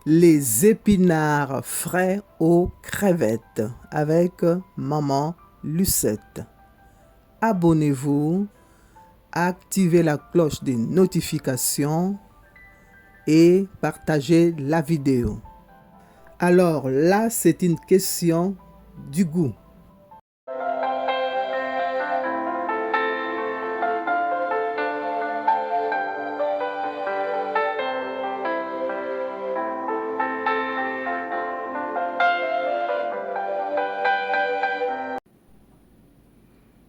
Les épinards frais aux crevettes avec maman Lucette. Abonnez-vous, activez la cloche des notifications et partagez la vidéo. Alors là, c'est une question du goût.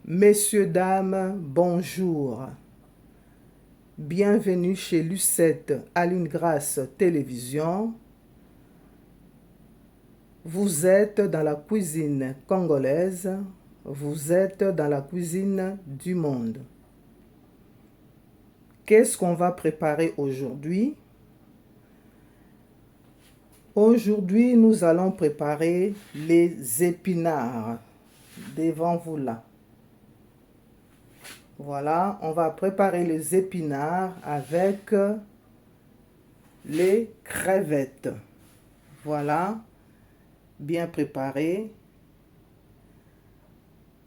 Messieurs, dames, bonjour. Bienvenue chez Lucette Aline Grâce Télévision. Vous êtes dans la cuisine congolaise, vous êtes dans la cuisine du monde. Qu'est-ce qu'on va préparer aujourd'hui? Aujourd'hui, nous allons préparer les épinards devant vous là. Voilà, on va préparer les épinards avec les crevettes. Voilà, bien préparé.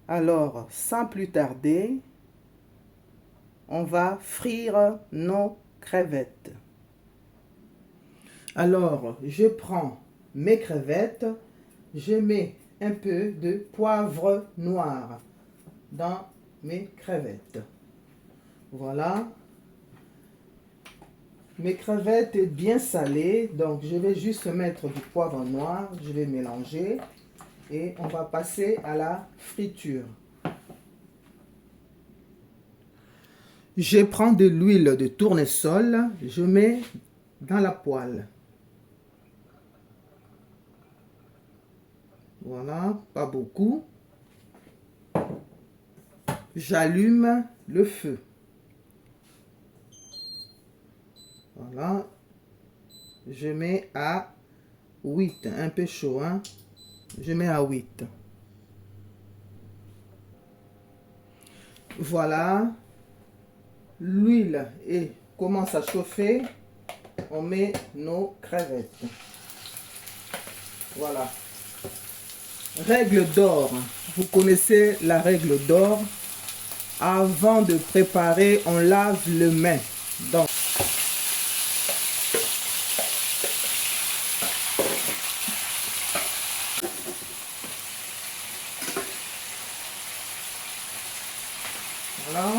Alors, sans plus tarder, on va frire nos crevettes. Alors, je prends mes crevettes, je mets un peu de poivre noir dans mes crevettes. Voilà. Mes crevettes sont bien salées, donc je vais juste mettre du poivre noir, je vais mélanger et on va passer à la friture. Je prends de l'huile de tournesol, je mets dans la poêle. Voilà, pas beaucoup. J'allume le feu. Voilà. Je mets à 8, un peu chaud, hein. Je mets à 8. Voilà. L'huile commence à chauffer. On met nos crevettes. Voilà. Règle d'or. Vous connaissez la règle d'or. Avant de préparer, on lave les mains. Donc, voilà.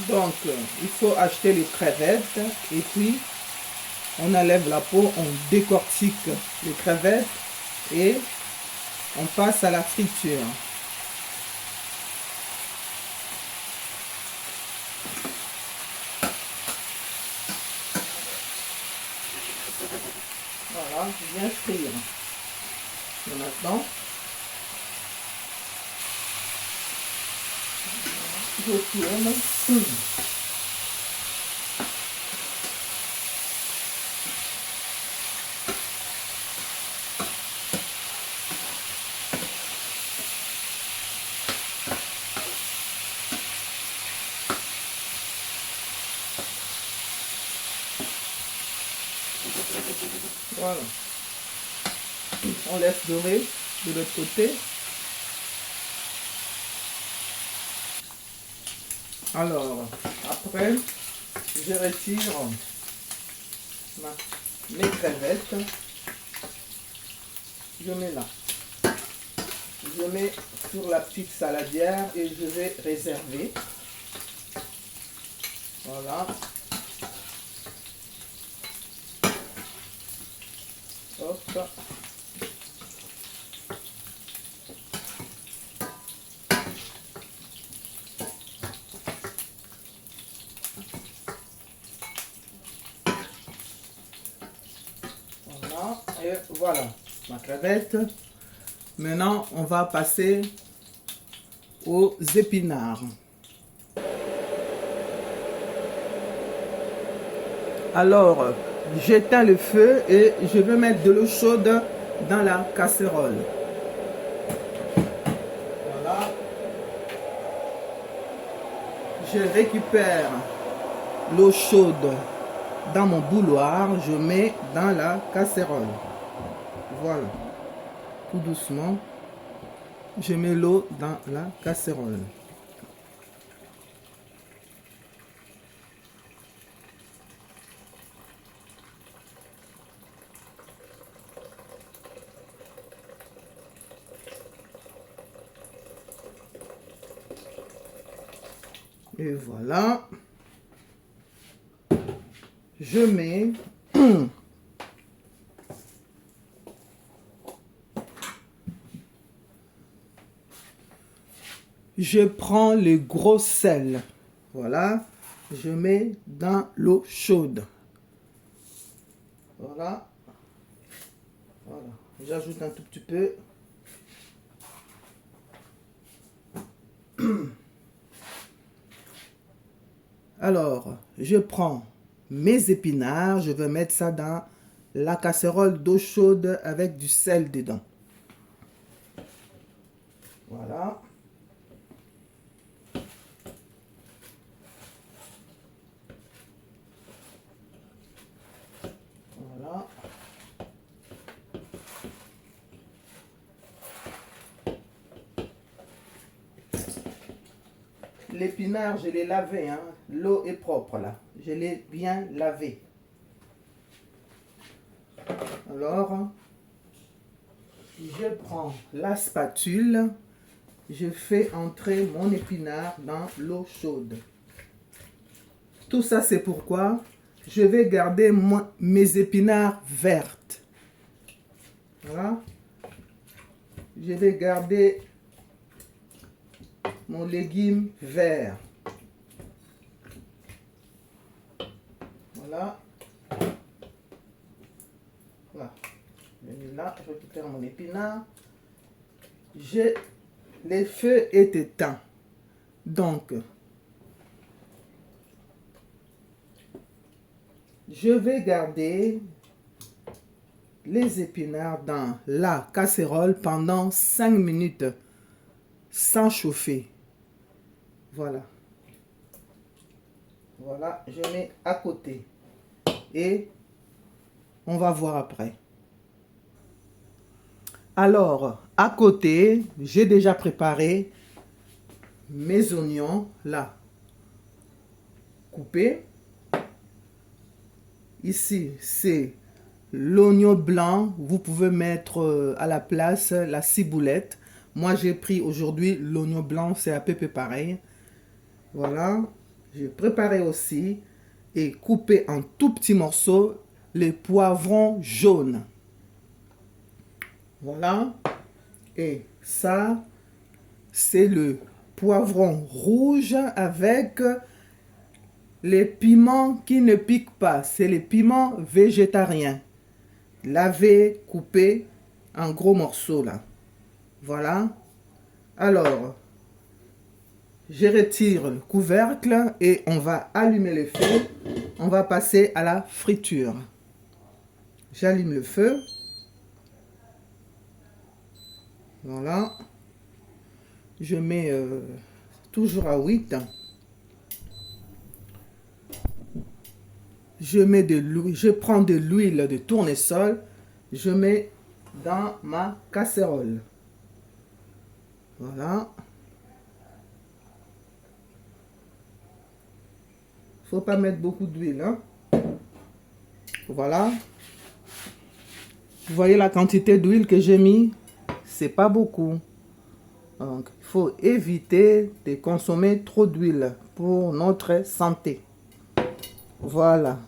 Donc, il faut acheter les crevettes et puis on enlève la peau, on décortique les crevettes et on passe à la friture. Voilà, bien frire. Et maintenant, je tourne. Voilà. On laisse dorer de l'autre côté. Alors, après, je retire mes crevettes. Je mets là. Je mets sur la petite saladière et je vais réserver. Voilà. Hop. Voilà. Et voilà, ma crevette. Maintenant, on va passer aux épinards. Alors, j'éteins le feu et je vais mettre de l'eau chaude dans la casserole. Voilà. Je récupère l'eau chaude dans mon bouilloire, je mets dans la casserole. Voilà. Tout doucement, je mets l'eau dans la casserole. Et voilà. Je mets je prends le gros sel. Voilà. Je mets dans l'eau chaude. Voilà. Voilà. J'ajoute un tout petit peu. Alors, je prends mes épinards, je vais mettre ça dans la casserole d'eau chaude avec du sel dedans. Voilà. Voilà. L'épinard, je l'ai lavé, hein. L'eau est propre là. Je l'ai bien lavé. Alors, je prends la spatule. Je fais entrer mon épinard dans l'eau chaude. Tout ça, c'est pourquoi je vais garder mes épinards vertes. Voilà. Je vais garder mon légume vert. Voilà. Voilà. Je mets là, je récupère mon épinard. Le feu est éteint. Donc, je vais garder les épinards dans la casserole pendant 5 minutes sans chauffer. Voilà. Voilà, je mets à côté. Et on va voir après. Alors, à côté, j'ai déjà préparé mes oignons là, coupés. Ici, c'est l'oignon blanc. Vous pouvez mettre à la place la ciboulette. Moi, j'ai pris aujourd'hui l'oignon blanc, c'est à peu près pareil. Voilà. J'ai préparé aussi et coupé en tout petits morceaux les poivrons jaunes. Voilà. Et ça, c'est le poivron rouge avec les piments qui ne piquent pas. C'est les piments végétariens. Lavés, coupés en gros morceaux là. Voilà. Alors, je retire le couvercle et on va allumer le feu. On va passer à la friture. J'allume le feu. Voilà. Je mets toujours à 8. Je prends de l'huile de tournesol. Je mets dans ma casserole. Voilà. Faut pas mettre beaucoup d'huile, hein. Voilà. Vous voyez la quantité d'huile que j'ai mis? C'est pas beaucoup. Donc, il faut éviter de consommer trop d'huile pour notre santé. Voilà.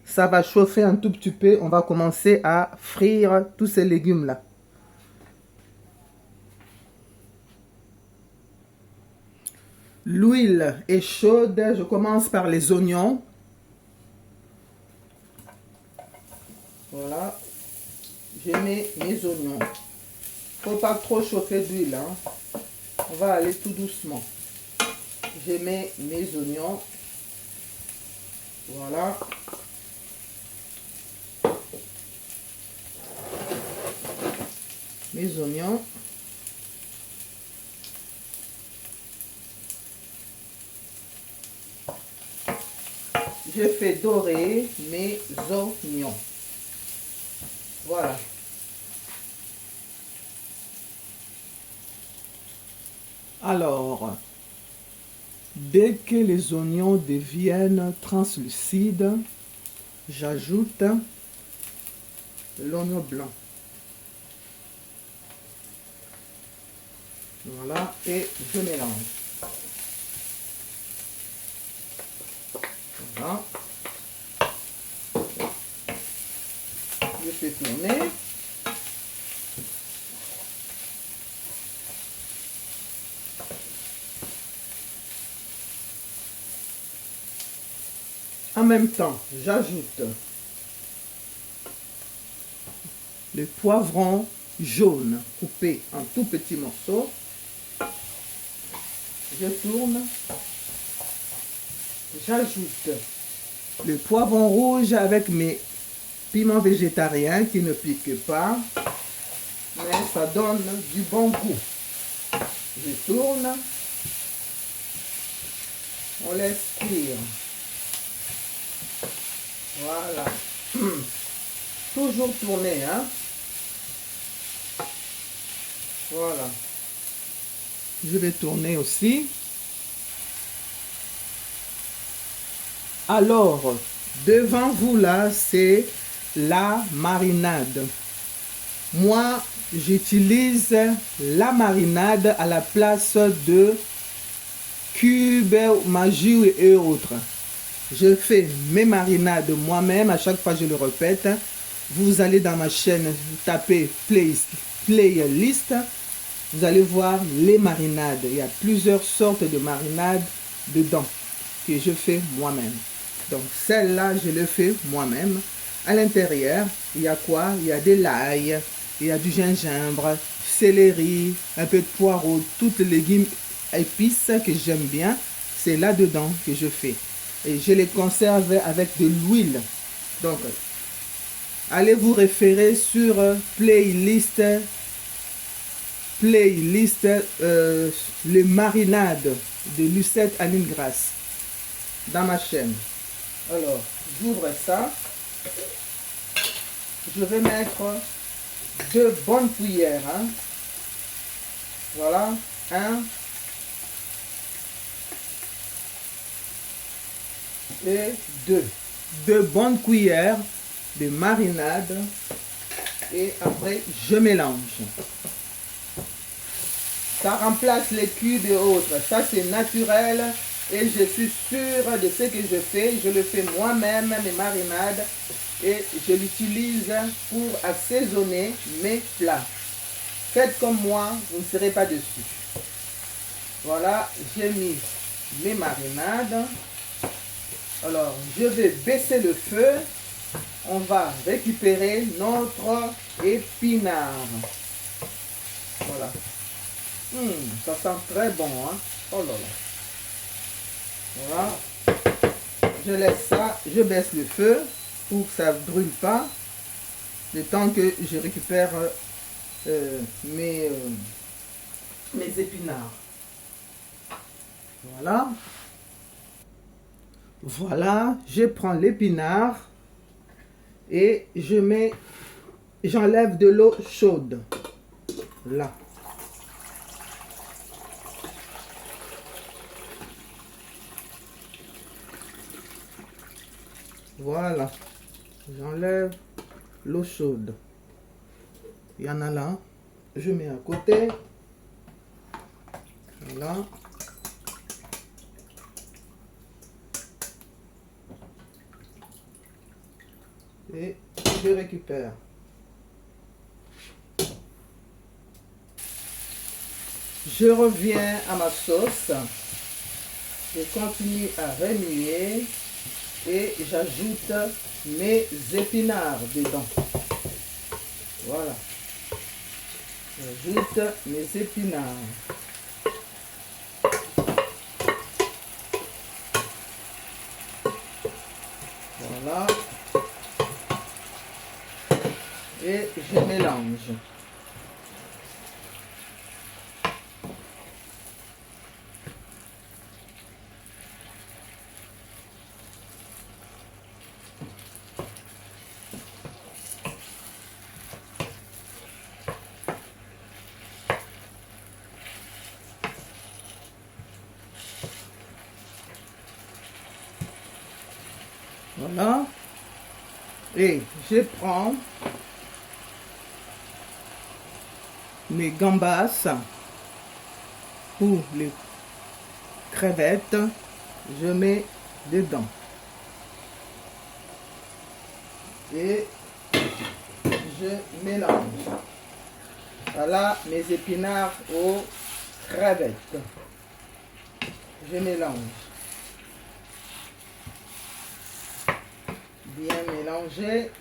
Ça va chauffer un tout petit peu. On va commencer à frire tous ces légumes-là. L'huile est chaude. Je commence par les oignons. Voilà. je mets mes oignons. Faut pas trop chauffer d'huile, hein. On va aller tout doucement. Je mets mes oignons. Voilà. Mes oignons. Je fais dorer mes oignons. Voilà. Alors, dès que les oignons deviennent translucides, j'ajoute l'oignon blanc. Voilà, et je mélange. Voilà. Je fais tourner. En même temps, j'ajoute le poivron jaune coupé en tout petits morceaux. Je tourne. J'ajoute le poivron rouge avec mes piments végétariens qui ne piquent pas, mais ça donne du bon goût. Je tourne. On laisse cuire. Voilà. Toujours tourner, hein. Voilà. Je vais tourner aussi. Alors, devant vous là, c'est la marinade. Moi, j'utilise la marinade à la place de cubes, Maggi et autres. Je fais mes marinades moi-même, à chaque fois je le répète. Vous allez dans ma chaîne, vous tapez playlist, vous allez voir les marinades. Il y a plusieurs sortes de marinades dedans que je fais moi-même. Donc celle-là, je le fais moi-même. À l'intérieur, il y a quoi? Il y a de l'ail, il y a du gingembre, céleri, un peu de poireau, toutes les légumes épices que j'aime bien. C'est là-dedans que je fais. Et je les conserve avec de l'huile. Donc, allez vous référer sur playlist, les marinades de Lucette Aline Grasse dans ma chaîne. Alors, j'ouvre ça. Je vais mettre 2 bonnes cuillères. Hein. Voilà, 1 et 2. 2 bonnes cuillères de marinade. Et après, je mélange. Ça remplace les cubes et autres. Ça, c'est naturel. Et je suis sûre de ce que je fais. Je le fais moi-même, mes marinades. Et je l'utilise pour assaisonner mes plats. Faites comme moi, vous ne serez pas dessus. Voilà, j'ai mis mes marinades. Alors, je vais baisser le feu. On va récupérer notre épinard. Voilà. Ça sent très bon, hein. Oh là là. Voilà. Je laisse ça, je baisse le feu pour que ça ne brûle pas. Le temps que je récupère mes épinards. Voilà. Voilà, je prends l'épinard et j'enlève de l'eau chaude. Là. Voilà, j'enlève l'eau chaude. Il y en a là. Je mets à côté. Voilà. Et je récupère. Je reviens à ma sauce. Je continue à remuer. Et j'ajoute mes épinards dedans. Voilà. J'ajoute mes épinards. Voilà. Et je mélange. Voilà. Et je prends mes gambas ou les crevettes, je mets dedans. Et je mélange. Voilà mes épinards aux crevettes. Je mélange. Bien mélanger.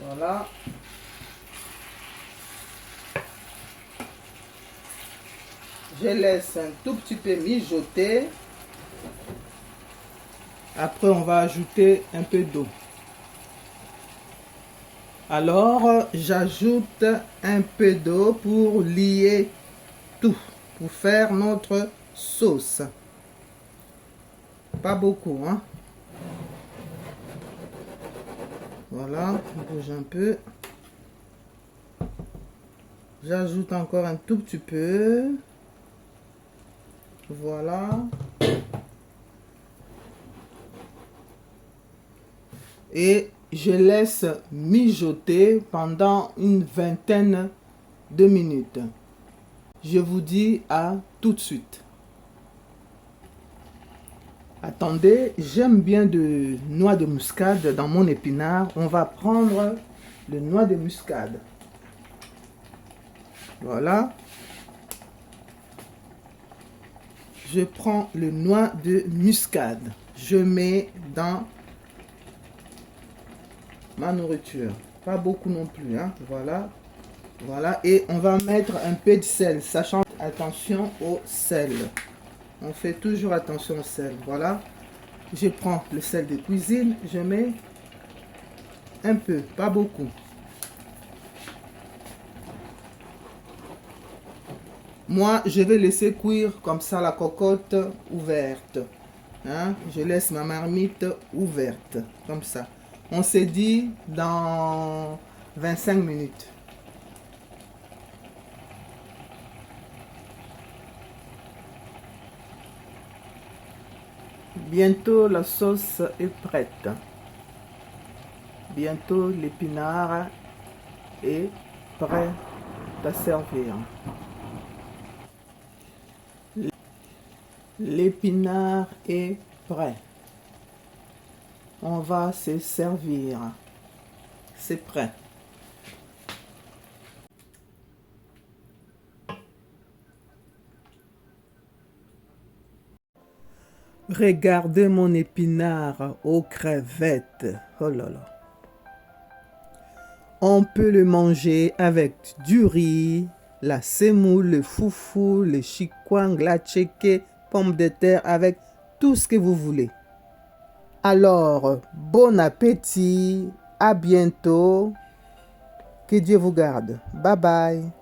Voilà. Je laisse un tout petit peu mijoter. Après, on va ajouter un peu d'eau. Alors, j'ajoute un peu d'eau pour lier tout, pour faire notre sauce. Pas beaucoup, hein. Voilà, on bouge un peu. J'ajoute encore un tout petit peu. Voilà. Et je laisse mijoter pendant une vingtaine de minutes. Je vous dis à tout de suite. Attendez, j'aime bien de noix de muscade dans mon épinard. On va prendre le noix de muscade. Voilà. Je prends le noix de muscade. Je mets dans ma nourriture. Pas beaucoup non plus, hein. Voilà. Voilà. Et on va mettre un peu de sel, sachant attention au sel. On fait toujours attention au sel. Voilà. Je prends le sel de cuisine. Je mets un peu, pas beaucoup. Moi, je vais laisser cuire comme ça la cocotte ouverte. Hein? Je laisse ma marmite ouverte. Comme ça. On s'est dit dans 25 minutes. Bientôt, la sauce est prête. Bientôt, l'épinard est prêt à servir. L'épinard est prêt. On va se servir. C'est prêt. Regardez mon épinard aux crevettes. Oh là là. On peut le manger avec du riz, la semoule, le foufou, le chikwang, la tchéké, pommes de terre, avec tout ce que vous voulez. Alors, bon appétit, à bientôt, que Dieu vous garde. Bye bye.